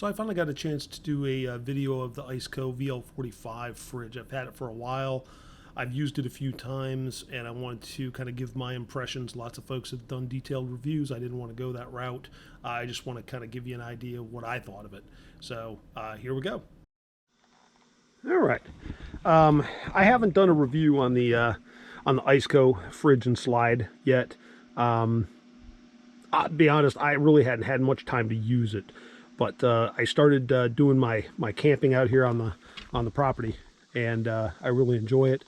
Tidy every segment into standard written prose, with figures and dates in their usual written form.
So I finally got a chance to do a video of the ICECO VL45 fridge. I've had it for a while. I've used it a few times and I wanted to kind of give my impressions. Lots of folks have done detailed reviews. I didn't want to go that route. I just want to kind of give you an idea of what I thought of it. So here we go. All right. I haven't done a review on the ICECO fridge and slide yet. I'll be honest, I really hadn't had much time to use it. But I started doing my camping out here on the property, and I really enjoy it.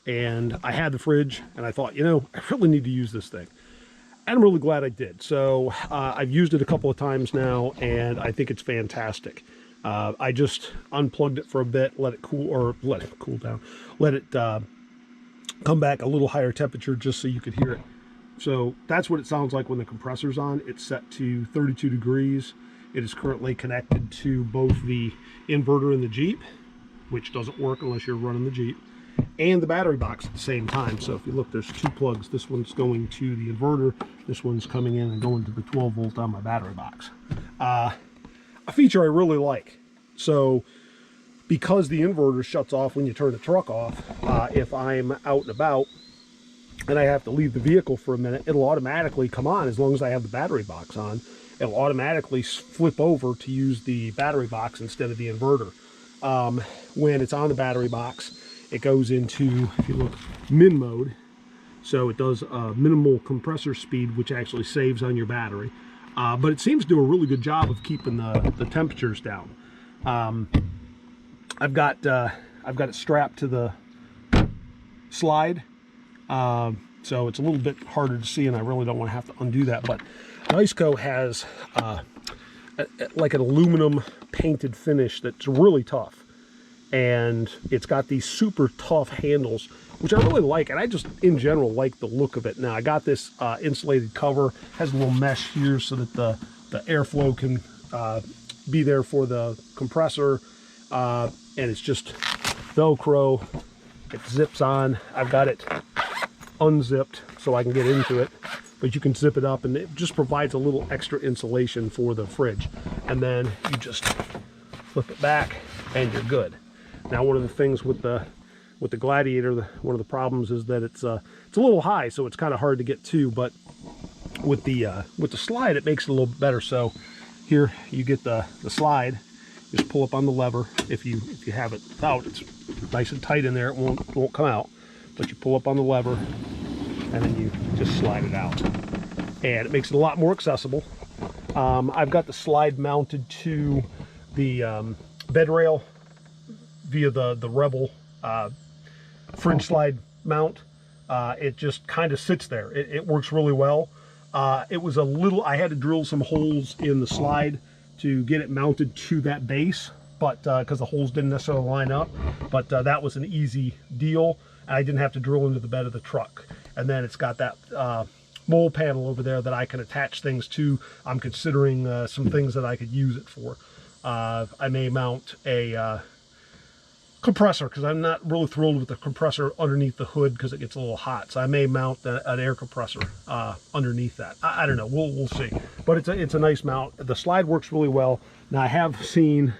And I had the fridge, and I thought, you know, I really need to use this thing. And I'm really glad I did. So I've used it a couple of times now, and I think it's fantastic. I just unplugged it for a bit, let it cool down, let it come back a little higher temperature just so you could hear it. So that's what it sounds like when the compressor's on. It's set to 32 degrees. It is currently connected to both the inverter in the Jeep, which doesn't work unless you're running the Jeep, and the battery box at the same time. So if you look, there's two plugs. This one's going to the inverter. This one's coming in and going to the 12 volt on my battery box. A feature I really like. So because the inverter shuts off when you turn the truck off, if I'm out and about and I have to leave the vehicle for a minute, it'll automatically come on as long as I have the battery box on. It'll automatically flip over to use the battery box instead of the inverter. When it's on the battery box, it goes into, if you look, min mode. So it does minimal compressor speed, which actually saves on your battery. But it seems to do a really good job of keeping the temperatures down. I've got it strapped to the slide. So it's a little bit harder to see, and I really don't want to have to undo that. But ICECO has like an aluminum painted finish that's really tough, and it's got these super tough handles, which I really like, and I just in general like the look of it. Now I got this insulated cover, has a little mesh here so that the airflow can be there for the compressor, and it's just Velcro. It zips on. I've got it unzipped so I can get into it, but you can zip it up, and it just provides a little extra insulation for the fridge. And then you just flip it back and you're good. Now, one of the things with the Gladiator, one of the problems is that it's a little high, so it's kind of hard to get to. But with the slide, it makes it a little better. So here you get the slide. You just pull up on the lever. If you have it out, it's nice and tight in there. It won't come out. But you pull up on the lever, and then you just slide it out, and it makes it a lot more accessible. I've got the slide mounted to the bed rail via the Rebel fridge slide mount. It just kind of sits there. It works really well. It was I had to drill some holes in the slide to get it mounted to that base, but because the holes didn't necessarily line up, but that was an easy deal. I didn't have to drill into the bed of the truck. And then it's got that mole panel over there that I can attach things to. I'm considering some things that I could use it for. I may mount a compressor, because I'm not really thrilled with the compressor underneath the hood because it gets a little hot. So I may mount an air compressor underneath that. I don't know. We'll see. But it's a nice mount. The slide works really well. Now I have seen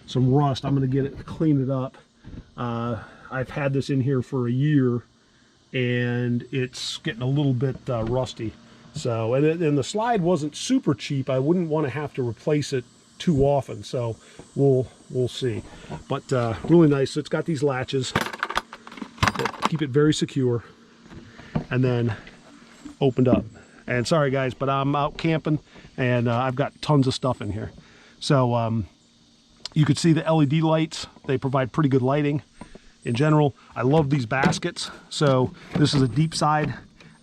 some rust. I'm going to get it, clean it up. I've had this in here for a year, and it's getting a little bit rusty. So, and the slide wasn't super cheap. I wouldn't want to have to replace it too often. So we'll see. But really nice. So it's got these latches that keep it very secure, and then opened up. And sorry guys, but I'm out camping, and I've got tons of stuff in here. So you could see the LED lights. They provide pretty good lighting. In general, I love these baskets. So this is a deep side,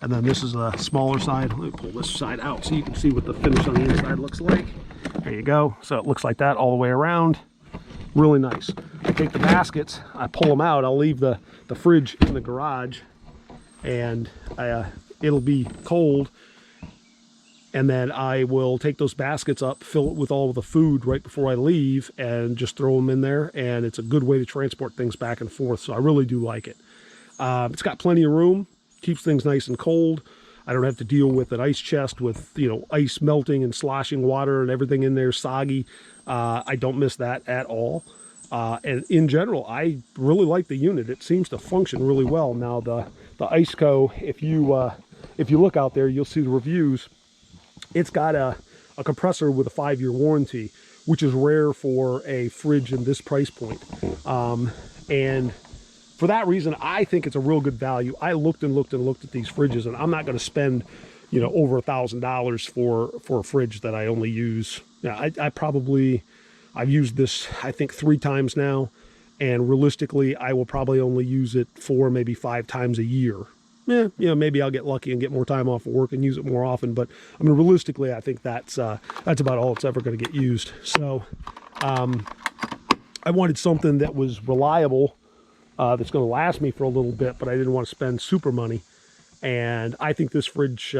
and then this is a smaller side. Let me pull this side out so you can see what the finish on the inside looks like. There you go. So it looks like that all the way around. Really nice. I take the baskets, I pull them out. I'll leave the fridge in the garage, and it'll be cold. And then I will take those baskets up, fill it with all of the food right before I leave, and just throw them in there. And it's a good way to transport things back and forth. So I really do like it. It's got plenty of room, keeps things nice and cold. I don't have to deal with an ice chest with, you know, ice melting and sloshing water and everything in there soggy. I don't miss that at all. And in general, I really like the unit. It seems to function really well. Now the ICECO, if you look out there, you'll see the reviews. It's got a compressor with a 5-year warranty, which is rare for a fridge in this price point. And for that reason, I think it's a real good value. I looked and looked and looked at these fridges, and I'm not going to spend, you know, over $1,000 for a fridge that I only use. Yeah, I've used this, I think, 3 times now, and realistically, I will probably only use it 4, maybe 5 times a year. Yeah, you know, maybe I'll get lucky and get more time off of work and use it more often, but I mean, realistically, I think that's about all it's ever going to get used. So I wanted something that was reliable, that's going to last me for a little bit, but I didn't want to spend super money, and I think this fridge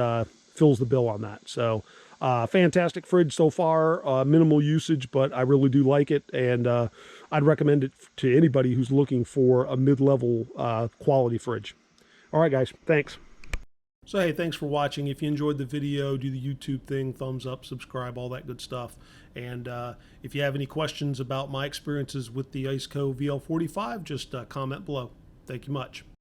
fills the bill on that. So fantastic fridge so far, minimal usage, but I really do like it, and I'd recommend it to anybody who's looking for a mid-level quality fridge. All right, guys, thanks. So, hey, thanks for watching. If you enjoyed the video, do the YouTube thing, thumbs up, subscribe, all that good stuff. And if you have any questions about my experiences with the ICECO VL45, just comment below. Thank you much.